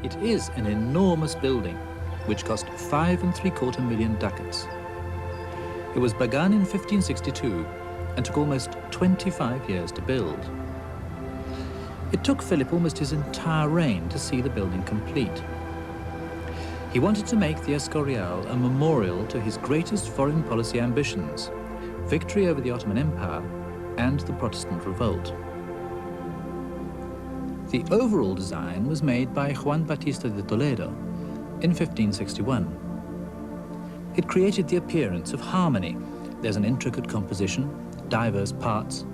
It is an enormous building, which cost 5.75 million ducats. It was begun in 1562 and took almost 25 years to build. It took Philip almost his entire reign to see the building complete. He wanted to make the Escorial a memorial to his greatest foreign policy ambitions, victory over the Ottoman Empire and the Protestant revolt. The overall design was made by Juan Bautista de Toledo in 1561. It created the appearance of harmony. There's an intricate composition, diverse parts,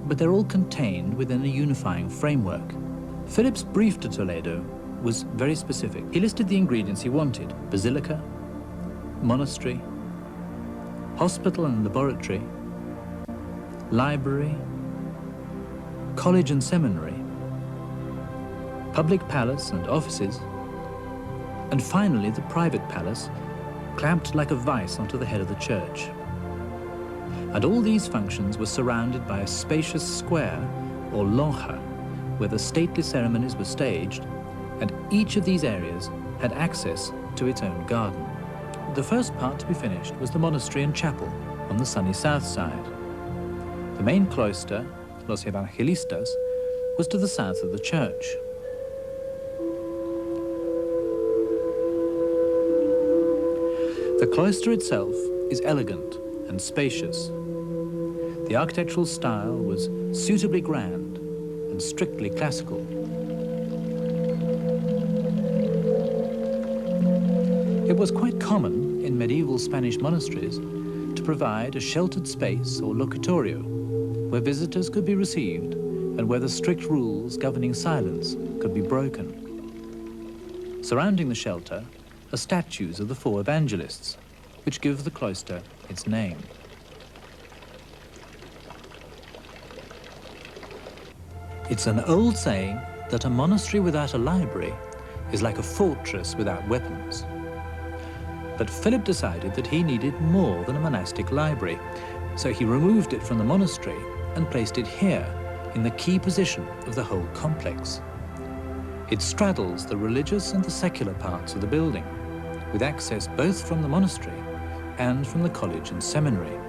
but they're all contained within a unifying framework. Philip's brief to Toledo was very specific. He listed the ingredients he wanted: basilica, monastery, hospital and laboratory, library, college and seminary, public palace and offices, and finally the private palace, clamped like a vice onto the head of the church. And all these functions were surrounded by a spacious square, or lonja, where the stately ceremonies were staged, and each of these areas had access to its own garden. The first part to be finished was the monastery and chapel on the sunny south side. The main cloister, Los Evangelistas, was to the south of the church. The cloister itself is elegant and spacious. The architectural style was suitably grand and strictly classical. It was quite common in medieval Spanish monasteries to provide a sheltered space or locutorio where visitors could be received and where the strict rules governing silence could be broken. Surrounding the shelter are statues of the four evangelists, which give the cloister its name. It's an old saying that a monastery without a library is like a fortress without weapons. But Philip decided that he needed more than a monastic library, so he removed it from the monastery and placed it here, in the key position of the whole complex. It straddles the religious and the secular parts of the building, with access both from the monastery and from the college and seminary.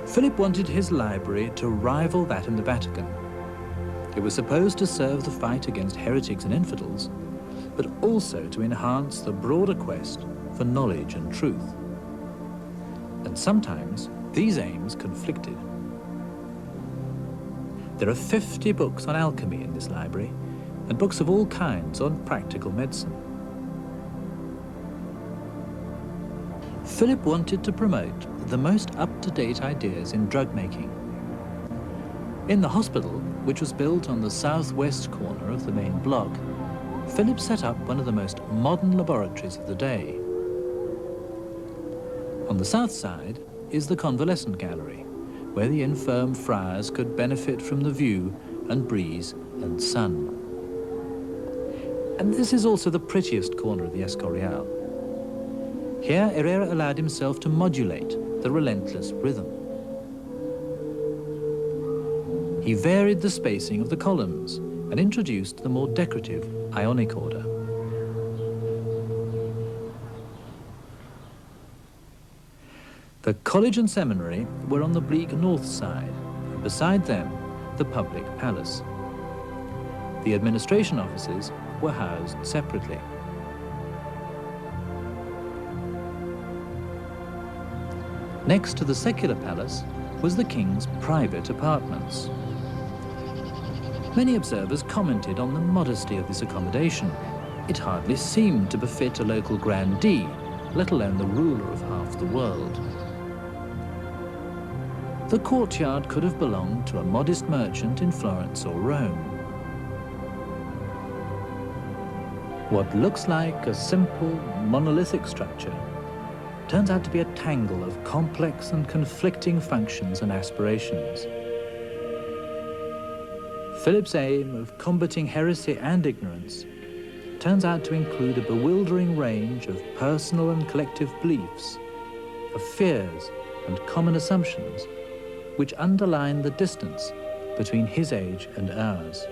Philip wanted his library to rival that in the Vatican. It was supposed to serve the fight against heretics and infidels, but also to enhance the broader quest for knowledge and truth. And sometimes these aims conflicted. There are 50 books on alchemy in this library, and books of all kinds on practical medicine. Philip wanted to promote the most up-to-date ideas in drug making. In the hospital, which was built on the southwest corner of the main block, Philip set up one of the most modern laboratories of the day. On the south side is the convalescent gallery, where the infirm friars could benefit from the view and breeze and sun. And this is also the prettiest corner of the Escorial. Here, Herrera allowed himself to modulate the relentless rhythm. He varied the spacing of the columns and introduced the more decorative Ionic order. The college and seminary were on the bleak north side, and beside them, the public palace. The administration offices were housed separately. Next to the secular palace was the king's private apartments. Many observers commented on the modesty of this accommodation. It hardly seemed to befit a local grandee, let alone the ruler of half the world. The courtyard could have belonged to a modest merchant in Florence or Rome. What looks like a simple, monolithic structure turns out to be a tangle of complex and conflicting functions and aspirations. Philip's aim of combating heresy and ignorance turns out to include a bewildering range of personal and collective beliefs, of fears and common assumptions which underline the distance between his age and ours.